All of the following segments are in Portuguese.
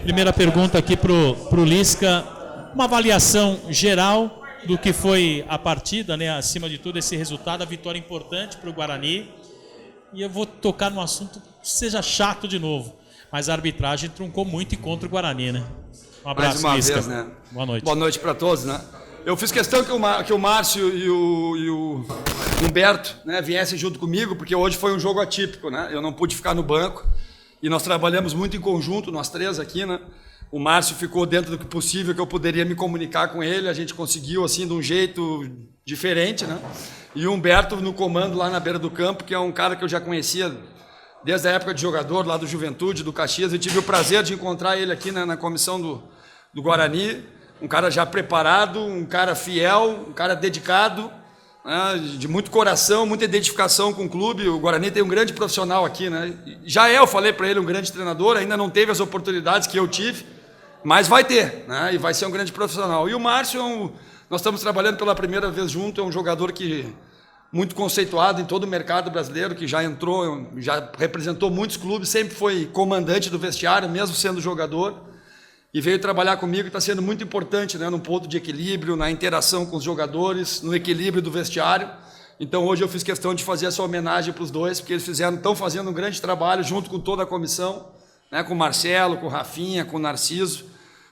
Primeira pergunta aqui pro Lisca, uma avaliação geral do que foi a partida, né? Acima de tudo esse resultado, a vitória importante para o Guarani. E eu vou tocar num assunto que seja chato de novo, mas a arbitragem truncou muito e contra o Guarani, né? Um abraço, mais uma Lisca. vez, né? Boa noite. Boa noite para todos, né? Eu fiz questão que o Márcio e o Humberto, né, viessem junto comigo, porque hoje foi um jogo atípico, né? Eu não pude ficar no banco e nós trabalhamos muito em conjunto, nós três aqui, né? O Márcio ficou dentro do que possível que eu poderia me comunicar com ele, a gente conseguiu assim de um jeito diferente, né? E o Humberto no comando lá na beira do campo, que é um cara que eu já conhecia desde a época de jogador lá do Juventude, do Caxias. Eu tive o prazer de encontrar ele aqui, né, na comissão do Guarani, um cara já preparado, um cara fiel, um cara dedicado, né, de muito coração, muita identificação com o clube. O Guarani tem um grande profissional aqui, né? Já eu falei para ele, um grande treinador, ainda não teve as oportunidades que eu tive, mas vai ter, né? E vai ser um grande profissional. E o Márcio, nós estamos trabalhando pela primeira vez junto, é um jogador que muito conceituado em todo o mercado brasileiro, que já entrou, já representou muitos clubes, sempre foi comandante do vestiário, mesmo sendo jogador, e veio trabalhar comigo, e está sendo muito importante, né, no ponto de equilíbrio, na interação com os jogadores, no equilíbrio do vestiário. Então hoje eu fiz questão de fazer essa homenagem para os dois, porque eles estão fazendo um grande trabalho junto com toda a comissão, né, com o Marcelo, com o Rafinha, com o Narciso.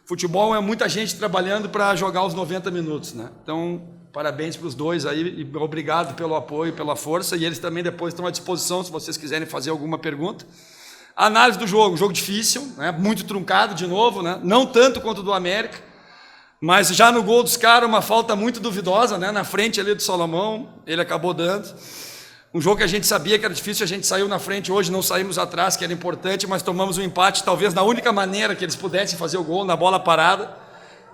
Futebol é muita gente trabalhando para jogar os 90 minutos, né? Então, parabéns para os dois aí e obrigado pelo apoio, pela força, e eles também depois estão à disposição se vocês quiserem fazer alguma pergunta. A análise do jogo, um jogo difícil, né? Muito truncado de novo, né? Não tanto quanto o do América, mas já no gol dos caras uma falta muito duvidosa, né? Na frente ali do Salomão, ele acabou dando. Um jogo que a gente sabia que era difícil, a gente saiu na frente hoje, não saímos atrás, que era importante, mas tomamos um empate, talvez na única maneira que eles pudessem fazer o gol, na bola parada,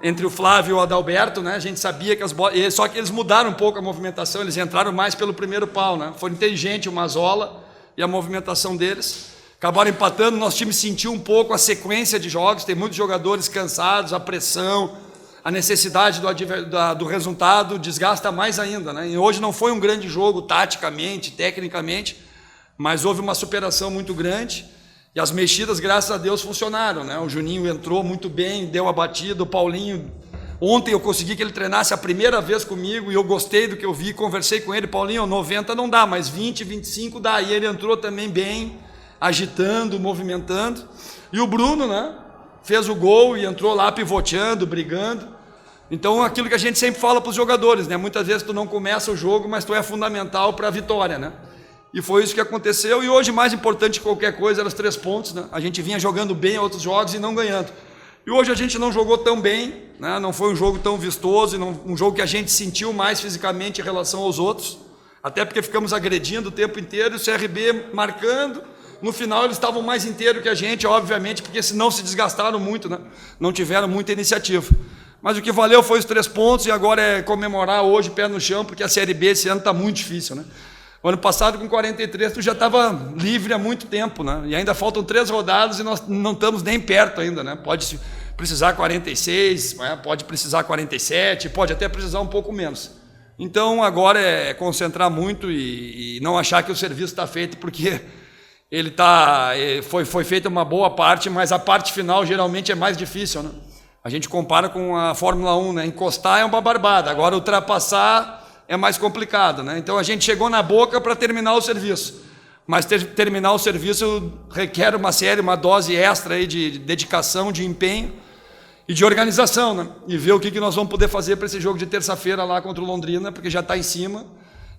entre o Flávio e o Adalberto, né? A gente sabia que as bolas... Só que eles mudaram um pouco a movimentação, eles entraram mais pelo primeiro pau, né? Foi inteligente o Mazola e a movimentação deles. Acabaram empatando, nosso time sentiu um pouco a sequência de jogos, tem muitos jogadores cansados, a pressão, a necessidade do resultado desgasta mais ainda, né? E hoje não foi um grande jogo taticamente, tecnicamente, mas houve uma superação muito grande e as mexidas, graças a Deus, funcionaram, né? O Juninho entrou muito bem, deu a batida, o Paulinho, ontem eu consegui que ele treinasse a primeira vez comigo e eu gostei do que eu vi, conversei com ele, Paulinho, 90 não dá, mas 20, 25 dá, e ele entrou também bem, agitando, movimentando, e o Bruno, né? Fez o gol e entrou lá pivoteando, brigando. Então, aquilo que a gente sempre fala para os jogadores, né? Muitas vezes tu não começa o jogo, mas tu é fundamental para a vitória, né? E foi isso que aconteceu. E hoje, mais importante que qualquer coisa, eram os 3 pontos, né? A gente vinha jogando bem outros jogos e não ganhando. E hoje a gente não jogou tão bem, né? Não foi um jogo tão vistoso, um jogo que a gente sentiu mais fisicamente em relação aos outros, até porque ficamos agredindo o tempo inteiro e o CRB marcando. No final eles estavam mais inteiros que a gente, obviamente, porque senão se desgastaram muito, né? Não tiveram muita iniciativa. Mas o que valeu foi os 3 pontos e agora é comemorar hoje, pé no chão, porque a Série B esse ano está muito difícil, né? O ano passado, com 43, tu já estava livre há muito tempo, né? E ainda faltam 3 rodadas e nós não estamos nem perto ainda, né? Pode precisar 46, né? Pode precisar 47, pode até precisar um pouco menos. Então agora é concentrar muito e não achar que o serviço está feito, porque ele foi feita uma boa parte, mas a parte final geralmente é mais difícil, né? A gente compara com a Fórmula 1, né? Encostar é uma barbada, agora ultrapassar é mais complicado, né? Então a gente chegou na boca para terminar o serviço, mas terminar o serviço requer uma dose extra aí de dedicação, de empenho e de organização, né? E ver o que nós vamos poder fazer para esse jogo de terça-feira lá contra o Londrina, porque já está em cima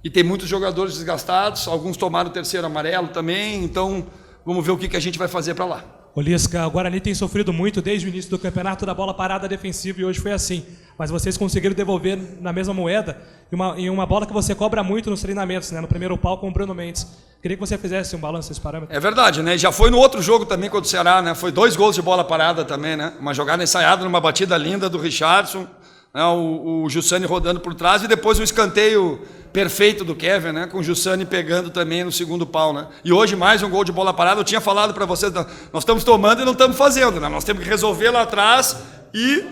e tem muitos jogadores desgastados, alguns tomaram o 3º amarelo também, então vamos ver o que a gente vai fazer para lá. Ô Lisca, o Guarani tem sofrido muito desde o início do campeonato da bola parada defensiva e hoje foi assim. Mas vocês conseguiram devolver na mesma moeda e uma bola que você cobra muito nos treinamentos, né? No primeiro pau com o Bruno Mendes. Queria que você fizesse um balanço desse parâmetro. É verdade, né? Já foi no outro jogo também contra o Ceará, né? Foi 2 gols de bola parada também, né? Uma jogada ensaiada numa batida linda do Richardson, né? O Jussani rodando por trás e depois um escanteio perfeito do Kevin, né? Com o Jussani pegando também no segundo pau, né? E hoje mais um gol de bola parada. Eu tinha falado para vocês, nós estamos tomando e não estamos fazendo, né? Nós temos que resolver lá atrás e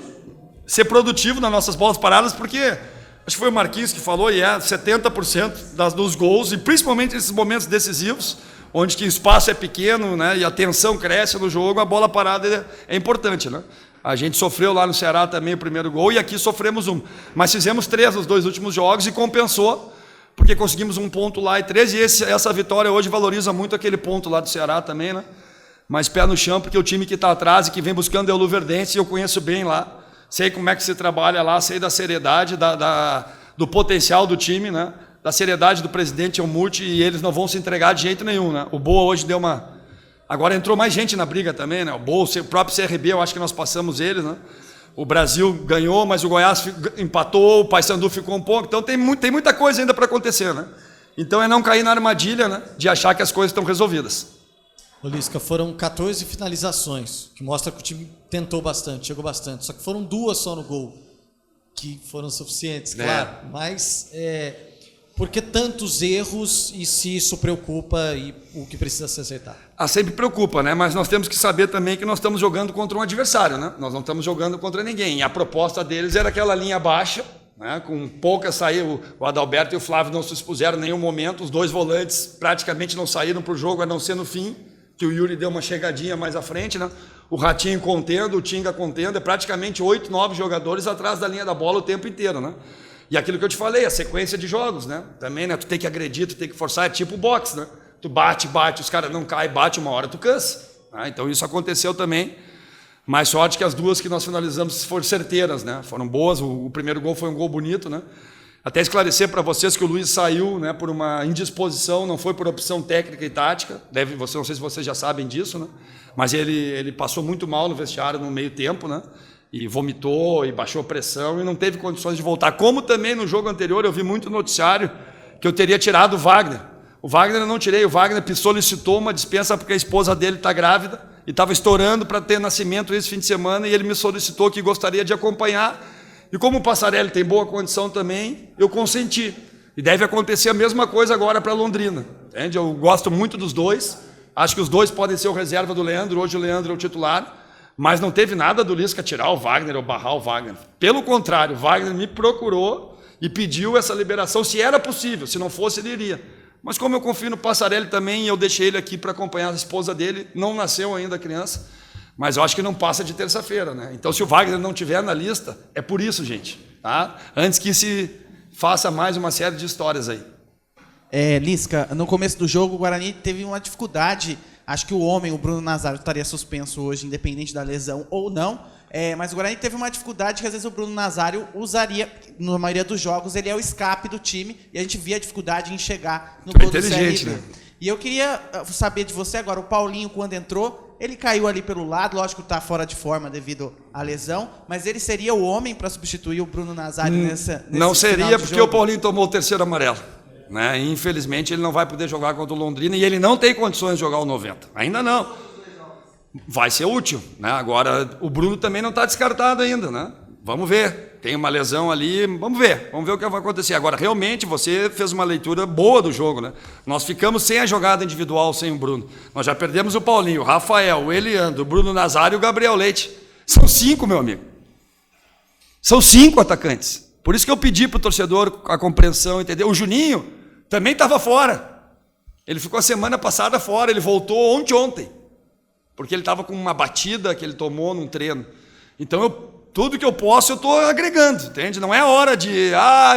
ser produtivo nas nossas bolas paradas, porque acho que foi o Marquinhos que falou, e 70% dos gols, e principalmente nesses momentos decisivos, onde que o espaço é pequeno, né, e a tensão cresce no jogo, a bola parada é importante, né? A gente sofreu lá no Ceará também o primeiro gol e aqui sofremos um. Mas fizemos 3 nos 2 últimos jogos e compensou, porque conseguimos 1 ponto lá e 3, e essa vitória hoje valoriza muito aquele ponto lá do Ceará também, né? Mas pé no chão, porque o time que está atrás e que vem buscando é o Luverdense, e eu conheço bem lá, sei como é que se trabalha lá, sei da seriedade, do potencial do time, né? Da seriedade do presidente Elmurti, e eles não vão se entregar de jeito nenhum, né? O Boa hoje deu uma... Agora entrou mais gente na briga também, né? O Boa, o próprio CRB, eu acho que nós passamos eles, né? O Brasil ganhou, mas o Goiás empatou, o Paysandu ficou um pouco, então tem muita coisa ainda para acontecer, né? Então é não cair na armadilha, né? De achar que as coisas estão resolvidas. Ô Lisca, foram 14 finalizações, que mostra que o time tentou bastante, chegou bastante. Só que foram 2 só no gol, que foram suficientes, claro. Mas por que tantos erros e se isso preocupa e o que precisa se acertar? Sempre preocupa, né? Mas nós temos que saber também que nós estamos jogando contra um adversário, né? Nós não estamos jogando contra ninguém. E a proposta deles era aquela linha baixa, né? Com poucas saídas. O Adalberto e o Flávio não se expuseram em nenhum momento. Os 2 volantes praticamente não saíram para o jogo, a não ser no fim, que o Yuri deu uma chegadinha mais à frente, né? O Ratinho contendo, o Tinga contendo, é praticamente 8, 9 jogadores atrás da linha da bola o tempo inteiro, né? E aquilo que eu te falei, a sequência de jogos, né? Também, né? Tu tem que agredir, tu tem que forçar, é tipo boxe, né? Tu bate, os caras não caem, bate, uma hora tu cansa. Né? Então isso aconteceu também. Mais sorte que as 2 que nós finalizamos foram certeiras, né? Foram boas, o primeiro gol foi um gol bonito, né? Até esclarecer para vocês que o Luiz saiu, né, por uma indisposição, não foi por opção técnica e tática. Não sei se vocês já sabem disso, né? Mas ele passou muito mal no vestiário no meio tempo, né? E vomitou e baixou pressão e não teve condições de voltar. Como também no jogo anterior eu vi muito noticiário que eu teria tirado o Wagner. O Wagner eu não tirei, o Wagner solicitou uma dispensa porque a esposa dele está grávida e estava estourando para ter nascimento esse fim de semana e ele me solicitou que gostaria de acompanhar. E como o Passarelli tem boa condição também, eu consenti. E deve acontecer a mesma coisa agora para Londrina. Entende? Eu gosto muito dos 2. Acho que os 2 podem ser o reserva do Leandro. Hoje o Leandro é o titular. Mas não teve nada do Lisca tirar o Wagner ou barrar o Wagner. Pelo contrário, o Wagner me procurou e pediu essa liberação, se era possível. Se não fosse, ele iria. Mas como eu confio no Passarelli também, eu deixei ele aqui para acompanhar a esposa dele. Não nasceu ainda a criança. Mas eu acho que não passa de terça-feira, né? Então, se o Wagner não tiver na lista, é por isso, gente. Tá? Antes que se faça mais uma série de histórias aí. Lisca, no começo do jogo, o Guarani teve uma dificuldade. Acho que o Bruno Nazário, estaria suspenso hoje, independente da lesão ou não. Mas o Guarani teve uma dificuldade que, às vezes, o Bruno Nazário usaria, na maioria dos jogos, ele é o escape do time, e a gente via a dificuldade em chegar no gol do CRB. Né? E eu queria saber de você agora, o Paulinho, quando entrou, ele caiu ali pelo lado, lógico que está fora de forma devido à lesão, mas ele seria o homem para substituir o Bruno Nazário nesse Não seria, porque jogo? O Paulinho tomou o 3º amarelo. Né? E, infelizmente, ele não vai poder jogar contra o Londrina e ele não tem condições de jogar o 90. Ainda não. Vai ser útil. Né? Agora, o Bruno também não está descartado ainda. Né? Vamos ver. Tem uma lesão ali, vamos ver o que vai acontecer. Agora, realmente, você fez uma leitura boa do jogo, né? Nós ficamos sem a jogada individual, sem o Bruno. Nós já perdemos o Paulinho, o Rafael, o Eliandro, o Bruno Nazário e o Gabriel Leite. São 5, meu amigo. São 5 atacantes. Por isso que eu pedi para o torcedor a compreensão, entendeu? O Juninho também estava fora. Ele ficou a semana passada fora, ele voltou ontem. Porque ele estava com uma batida que ele tomou num treino. Então, tudo que eu posso, eu estou agregando, entende? Não é hora de,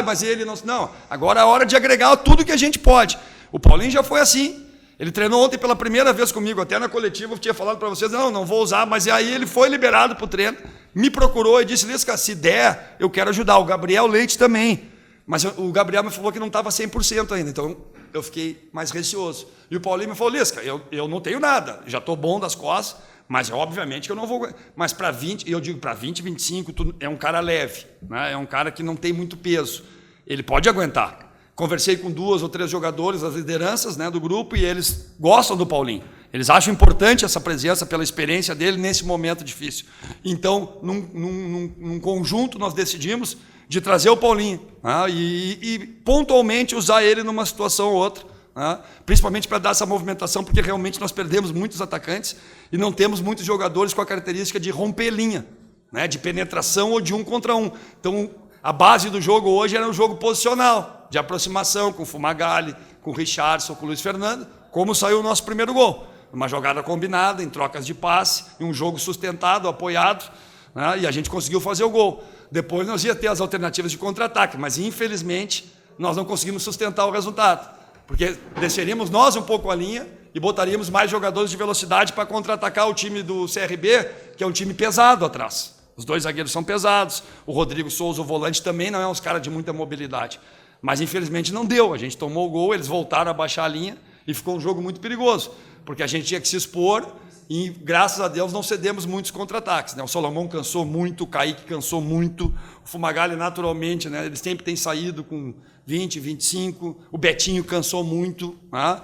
mas ele não... Não, agora é hora de agregar tudo que a gente pode. O Paulinho já foi assim. Ele treinou ontem pela primeira vez comigo, até na coletiva eu tinha falado para vocês, não vou usar, mas aí ele foi liberado para o treino, me procurou e disse, Lisca, se der, eu quero ajudar. O Gabriel Leite também. Mas o Gabriel me falou que não estava 100% ainda, então eu fiquei mais receoso. E o Paulinho me falou, Lisca, eu não tenho nada, já estou bom das costas, mas obviamente que eu não vou... Mas para 20, eu digo, para 20, 25, tu é um cara leve, né? É um cara que não tem muito peso. Ele pode aguentar. Conversei com 2 ou 3 jogadores, as lideranças, né, do grupo, e eles gostam do Paulinho. Eles acham importante essa presença pela experiência dele nesse momento difícil. Então, num conjunto, nós decidimos de trazer o Paulinho, né, e pontualmente usar ele numa situação ou outra, né, principalmente para dar essa movimentação, porque realmente nós perdemos muitos atacantes e não temos muitos jogadores com a característica de romper linha, né, de penetração ou de 1 contra 1. Então, a base do jogo hoje era um jogo posicional, de aproximação com o Fumagalli, com o Richardson, com o Luiz Fernando, Como saiu o nosso primeiro gol. Uma jogada combinada, em trocas de passe, em um jogo sustentado, apoiado, né? E a gente conseguiu fazer o gol. Depois nós ia ter as alternativas de contra-ataque, mas infelizmente nós não conseguimos sustentar o resultado, porque desceríamos nós um pouco a linha e botaríamos mais jogadores de velocidade para contra-atacar o time do CRB, que é um time pesado atrás. Os dois zagueiros são pesados, o Rodrigo Souza, o volante, também não é uns caras de muita mobilidade. Mas infelizmente não deu, a gente tomou o gol, eles voltaram a baixar a linha e ficou um jogo muito perigoso, porque a gente tinha que se expor e, graças a Deus, não cedemos muitos contra-ataques, né? O Solomão cansou muito, o Kaique cansou muito, o Fumagalli, naturalmente, né? Ele sempre tem saído com 20, 25, o Betinho cansou muito, né?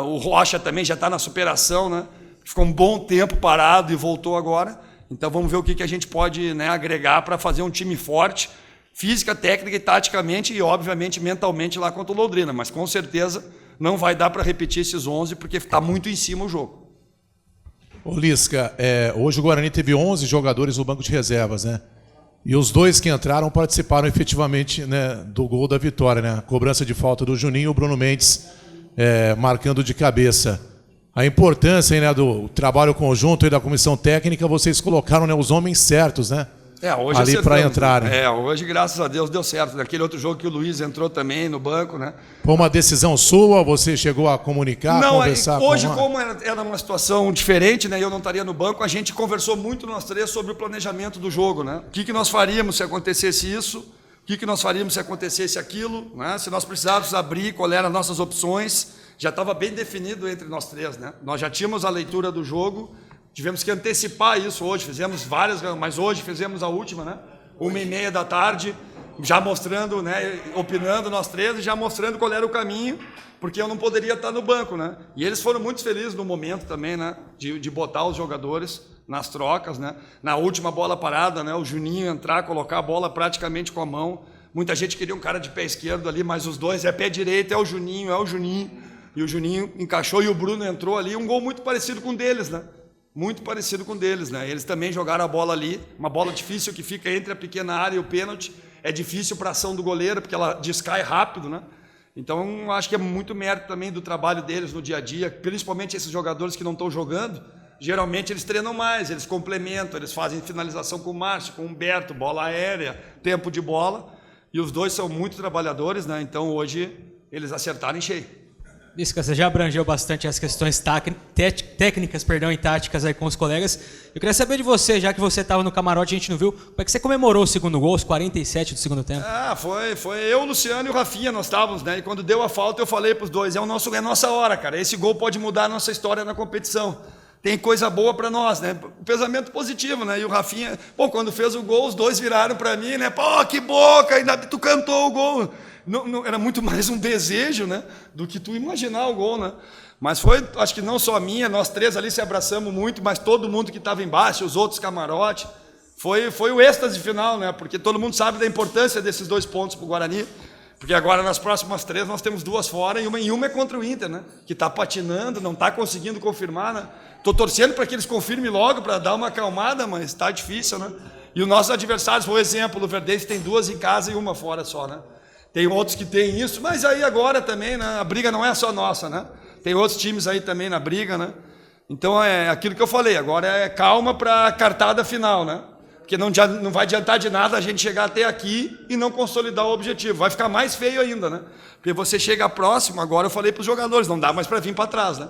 O Rocha também já está na superação, né? Ficou um bom tempo parado e voltou agora. Então vamos ver o que a gente pode, né, agregar para fazer um time forte, física, técnica e taticamente e, obviamente, mentalmente lá contra o Londrina. Mas, com certeza, não vai dar para repetir esses 11, porque está muito em cima o jogo. Ô Lisca, hoje o Guarani teve 11 jogadores no banco de reservas, né? E os 2 que entraram participaram efetivamente, né, do gol da vitória, né? A cobrança de falta do Juninho e o Bruno Mendes marcando de cabeça. A importância aí, né, do trabalho conjunto e da comissão técnica, vocês colocaram, né, os homens certos, né? Hoje ali para entrar, né? Hoje, graças a Deus, deu certo. Naquele outro jogo que o Luiz entrou também no banco, né? Foi uma decisão sua? Você chegou a comunicar, conversar? Hoje, como era uma situação diferente, né? Eu não estaria no banco, a gente conversou muito nós três sobre o planejamento do jogo, né? O que nós faríamos se acontecesse isso? O que nós faríamos se acontecesse aquilo? Né? Se nós precisávamos abrir, qual eram as nossas opções? Já estava bem definido entre nós três, né? Nós já tínhamos a leitura do jogo. Tivemos que antecipar isso hoje, fizemos várias, mas hoje fizemos a última, né? 1h30 da tarde, já mostrando, né? Opinando nós três e já mostrando qual era o caminho, porque eu não poderia estar no banco, né? E eles foram muito felizes no momento também, né? De botar os jogadores nas trocas, né? Na última bola parada, né? O Juninho entrar, colocar a bola praticamente com a mão. Muita gente queria um cara de pé esquerdo ali, mas os dois é pé direito, é o Juninho. E o Juninho encaixou e o Bruno entrou ali, um gol muito parecido com o deles, né? Muito parecido com o deles, né? Eles também jogaram a bola ali, uma bola difícil que fica entre a pequena área e o pênalti. É difícil para a ação do goleiro, porque ela descai rápido, né? Então, acho que é muito mérito também do trabalho deles no dia a dia, principalmente esses jogadores que não estão jogando. Geralmente eles treinam mais, eles complementam, eles fazem finalização com o Márcio, com o Humberto, bola aérea, tempo de bola. E os dois são muito trabalhadores, né? Então, hoje, eles acertaram em cheio. Lisca, você já abrangeu bastante as questões técnicas e táticas aí com os colegas. Eu queria saber de você, já que você estava no camarote e a gente não viu, como é que você comemorou o segundo gol, os 47 do segundo tempo? Foi eu, o Luciano e o Rafinha, nós estávamos, né? E quando deu a falta, eu falei para os dois, é nossa hora, cara. Esse gol pode mudar a nossa história na competição. Tem coisa boa para nós, né? Pensamento positivo, né? E o Rafinha, quando fez o gol, os dois viraram para mim, né? Pô, que boca, ainda tu cantou o gol. Não, era muito mais um desejo, né, do que tu imaginar o gol, né? Mas foi, acho que não só a minha, nós três ali se abraçamos muito, mas todo mundo que estava embaixo, os outros camarotes, foi o êxtase final, né? Porque todo mundo sabe da importância desses 2 pontos para o Guarani, porque agora nas próximas 3 nós temos 2 fora e uma é contra o Inter, né? Que está patinando, não está conseguindo confirmar, né? Estou torcendo para que eles confirmem logo, para dar uma acalmada, mas está difícil, né? E os nossos adversários, por exemplo, o Verdense tem 2 em casa e uma fora só, né? Tem outros que têm isso, mas aí agora também, né? A briga não é só nossa, né? Tem outros times aí também na briga, né? Então é aquilo que eu falei, agora é calma para a cartada final, né? Porque não vai adiantar de nada a gente chegar até aqui e não consolidar o objetivo. Vai ficar mais feio ainda, né? Porque você chega próximo, agora eu falei para os jogadores, não dá mais para vir para trás, né?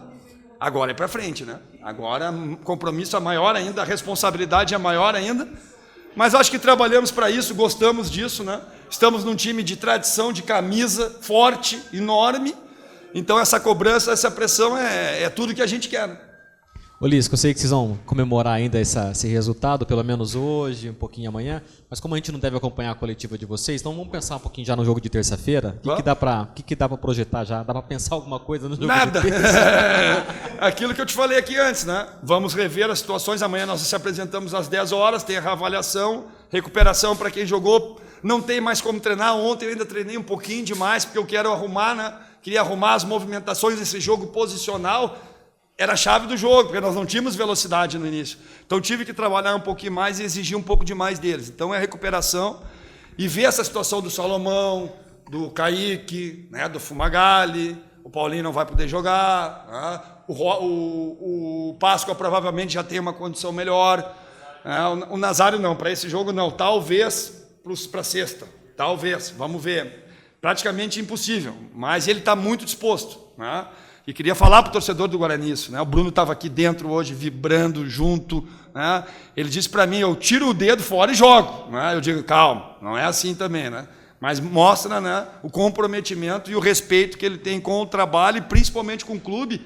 Agora é para frente, né? Agora o compromisso é maior ainda, a responsabilidade é maior ainda. Mas acho que trabalhamos para isso, gostamos disso, né? Estamos num time de tradição, de camisa, forte, enorme. Então essa cobrança, essa pressão é tudo que a gente quer. Ô Lisca, eu sei que vocês vão comemorar ainda esse resultado, pelo menos hoje, um pouquinho amanhã, mas como a gente não deve acompanhar a coletiva de vocês, então vamos pensar um pouquinho já no jogo de terça-feira. O que dá para projetar já? Dá para pensar alguma coisa no jogo Nada. de terça? Aquilo que eu te falei aqui antes, né? Vamos rever as situações. Amanhã nós se apresentamos às 10 horas, tem a reavaliação, recuperação para quem jogou. Não tem mais como treinar. Ontem eu ainda treinei um pouquinho demais, porque eu quero arrumar, né? Queria arrumar as movimentações desse jogo posicional. Era a chave do jogo, porque nós não tínhamos velocidade no início. Então tive que trabalhar um pouquinho mais e exigir um pouco demais deles. Então é recuperação e ver essa situação do Salomão, do Kaique, né, do Fumagalli, o Paulinho não vai poder jogar, né? O Páscoa provavelmente já tem uma condição melhor, né? O Nazário não, para esse jogo não, talvez para sexta, talvez, vamos ver. Praticamente impossível, mas ele está muito disposto, né? E queria falar para o torcedor do Guarani isso, né? O Bruno estava aqui dentro hoje, vibrando junto, né? Ele disse para mim, eu tiro o dedo fora e jogo, né? Eu digo, calma, não é assim também, né? Mas mostra, né, o comprometimento e o respeito que ele tem com o trabalho e principalmente com o clube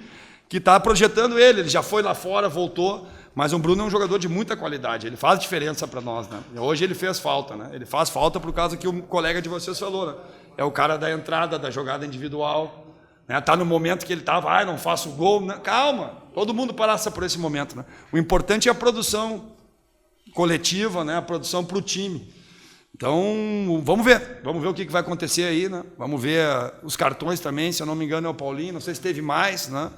que está projetando ele. Ele já foi lá fora, voltou, mas o Bruno é um jogador de muita qualidade, ele faz diferença para nós, né? E hoje ele fez falta, né? Ele faz falta por causa que o colega de vocês falou, né? É o cara da entrada, da jogada individual, né? Tá no momento que ele estava, não faço gol, né? Calma, todo mundo passa por esse momento, né? O importante é a produção coletiva, né? A produção para o time. Então, vamos ver o que vai acontecer aí, né? Vamos ver os cartões também, se eu não me engano é o Paulinho, não sei se teve mais, né?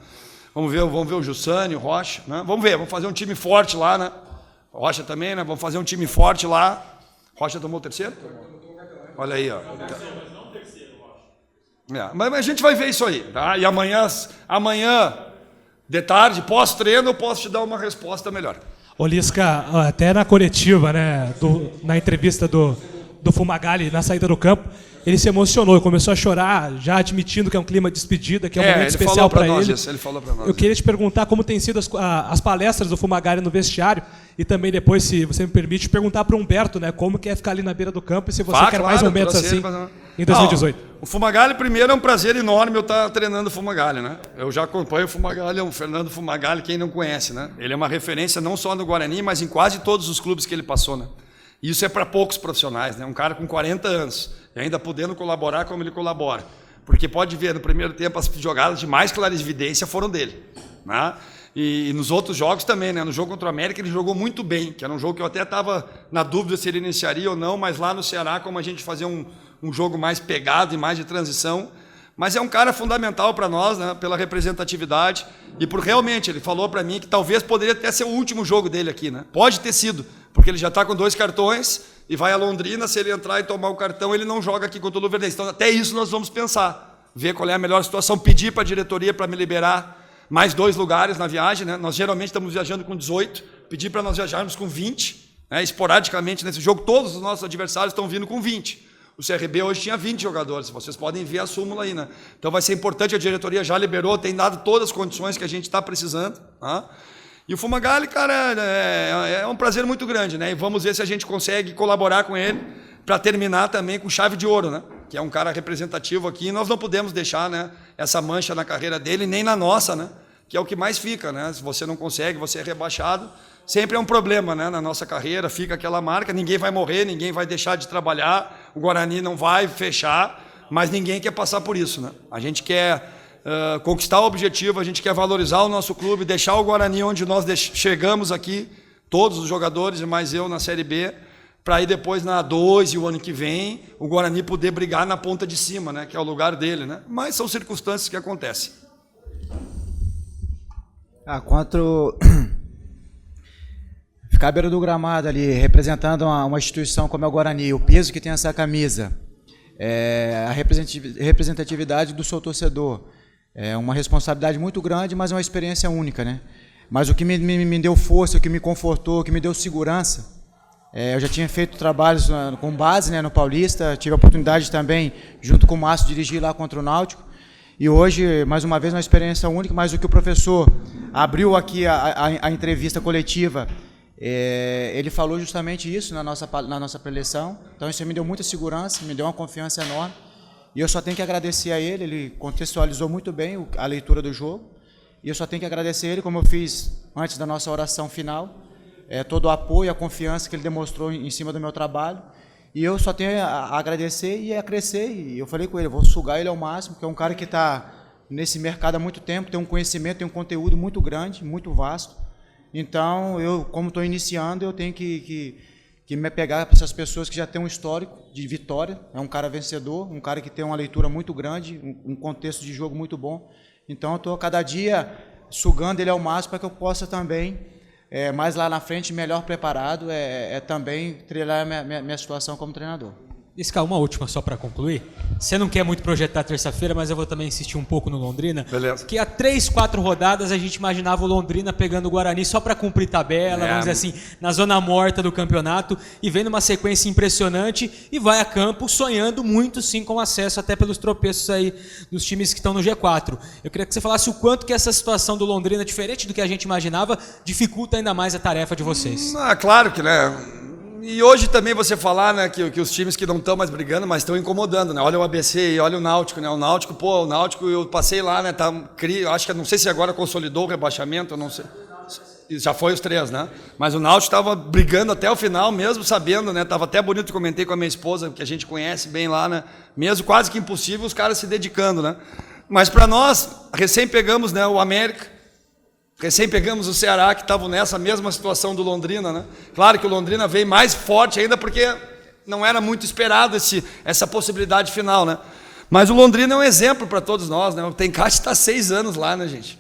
Vamos ver o Jussani, o Rocha, né? Vamos fazer um time forte lá, né? Rocha também, né? Vamos fazer um time forte lá. Rocha tomou o terceiro? Olha aí, ó. Mas a gente vai ver isso aí, tá? E amanhã de tarde, pós-treino, eu posso te dar uma resposta melhor. Ô Lisca, até na coletiva, né, na entrevista do Fumagalli, na saída do campo, ele se emocionou, começou a chorar, já admitindo que é um clima de despedida, que é um momento especial para ele. Ele falou para nós. Eu queria te perguntar como tem sido as palestras do Fumagalli no vestiário e também depois, se você me permite, perguntar para o Humberto, né, como que é ficar ali na beira do campo e se você quer mais momentos assim em 2018. O Fumagalli, primeiro, é um prazer enorme eu estar treinando o Fumagalli, né? Eu já acompanho o Fumagalli, é o Fernando Fumagalli, quem não conhece, né? Ele é uma referência não só no Guarani, mas em quase todos os clubes que ele passou, né? E isso é para poucos profissionais, né? Um cara com 40 anos e ainda podendo colaborar como ele colabora. Porque pode ver, no primeiro tempo, as jogadas de mais clarividência foram dele, né? E nos outros jogos também, né? No jogo contra o América ele jogou muito bem, que era um jogo que eu até estava na dúvida se ele iniciaria ou não, mas lá no Ceará, como a gente fazia um jogo mais pegado e mais de transição, mas é um cara fundamental para nós, né? Pela representatividade e por realmente, ele falou para mim que talvez poderia até ser o último jogo dele aqui, né? Pode ter sido, porque ele já está com 2 cartões e vai a Londrina, se ele entrar e tomar o cartão, ele não joga aqui contra o Luverdense. Então até isso nós vamos pensar, ver qual é a melhor situação, pedir para a diretoria para me liberar mais 2 lugares na viagem, né? Nós geralmente estamos viajando com 18, pedir para nós viajarmos com 20, né? Esporadicamente nesse jogo, todos os nossos adversários estão vindo com 20. O CRB hoje tinha 20 jogadores, vocês podem ver a súmula aí, né? Então vai ser importante, a diretoria já liberou, tem dado todas as condições que a gente está precisando, tá? E o Fumagalli, cara, é um prazer muito grande, né? E vamos ver se a gente consegue colaborar com ele para terminar também com chave de ouro, né? Que é um cara representativo aqui, e nós não podemos deixar, né, essa mancha na carreira dele, nem na nossa, né? Que é o que mais fica, né? Se você não consegue, você é rebaixado, sempre é um problema, né? Na nossa carreira, fica aquela marca, ninguém vai morrer, ninguém vai deixar de trabalhar, o Guarani não vai fechar, mas ninguém quer passar por isso, né? A gente quer conquistar o objetivo, a gente quer valorizar o nosso clube, deixar o Guarani onde nós chegamos aqui, todos os jogadores e mais eu na Série B, para aí depois na A2 e o ano que vem, o Guarani poder brigar na ponta de cima, né? Que é o lugar dele, né? Mas são circunstâncias que acontecem. Quanto ficar à beira do gramado ali, representando uma instituição como é o Guarani, o peso que tem essa camisa, a representatividade do seu torcedor, é uma responsabilidade muito grande, mas é uma experiência única, né? Mas o que me deu força, o que me confortou, o que me deu segurança, eu já tinha feito trabalhos com base, né, no Paulista, tive a oportunidade também, junto com o Márcio, de dirigir lá contra o Náutico, e hoje, mais uma vez, uma experiência única, mas o que o professor abriu aqui a entrevista coletiva, ele falou justamente isso na nossa preleção, então isso me deu muita segurança, me deu uma confiança enorme, e eu só tenho que agradecer a ele contextualizou muito bem a leitura do jogo, e eu só tenho que agradecer a ele, como eu fiz antes da nossa oração final, todo o apoio e a confiança que ele demonstrou em cima do meu trabalho, e eu só tenho a agradecer e a crescer, e eu falei com ele, eu vou sugar ele ao máximo, porque é um cara que está nesse mercado há muito tempo, tem um conhecimento, tem um conteúdo muito grande, muito vasto, então eu, como estou iniciando, eu tenho que me pegar para essas pessoas que já têm um histórico de vitória, é um cara vencedor, um cara que tem uma leitura muito grande, um contexto de jogo muito bom, então eu estou cada dia sugando ele ao máximo para que eu possa também, mais lá na frente, melhor preparado, também trilhar minha situação como treinador. Lisca, uma última só para concluir. Você não quer muito projetar terça-feira, mas eu vou também insistir um pouco no Londrina. Beleza. Que há 3, 4 rodadas a gente imaginava o Londrina pegando o Guarani só para cumprir tabela, vamos dizer assim, na zona morta do campeonato, e vendo uma sequência impressionante e vai a campo sonhando muito sim com acesso, até pelos tropeços aí dos times que estão no G4. Eu queria que você falasse o quanto que essa situação do Londrina, diferente do que a gente imaginava, dificulta ainda mais a tarefa de vocês. Claro que, né? E hoje também você falar, né, que os times que não estão mais brigando, mas estão incomodando, né? Olha o ABC e olha o Náutico, né? O Náutico eu passei lá, né? Acho que não sei se agora consolidou o rebaixamento, eu não sei. Já foi os 3, né? Mas o Náutico estava brigando até o final, mesmo sabendo, né? Tava até bonito, comentei com a minha esposa, que a gente conhece bem lá, né? Mesmo quase que impossível, os caras se dedicando, né? Mas para nós, recém pegamos, né, o América. Recém pegamos o Ceará, que estavam nessa mesma situação do Londrina, né? Claro que o Londrina veio mais forte ainda, porque não era muito esperado essa possibilidade final, né? Mas o Londrina é um exemplo para todos nós, né? O Tencate está 6 anos lá, né, gente?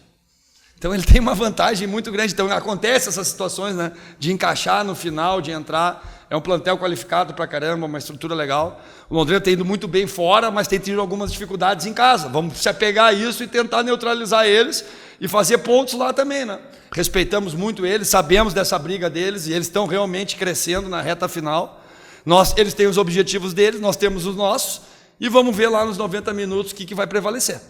Então ele tem uma vantagem muito grande. Então acontece essas situações, né? De encaixar no final, de entrar. É um plantel qualificado pra caramba, uma estrutura legal. O Londrina tem ido muito bem fora, mas tem tido algumas dificuldades em casa. Vamos se apegar a isso e tentar neutralizar eles e fazer pontos lá também, né? Respeitamos muito eles, sabemos dessa briga deles e eles estão realmente crescendo na reta final. Eles têm os objetivos deles, nós temos os nossos e vamos ver lá nos 90 minutos o que vai prevalecer.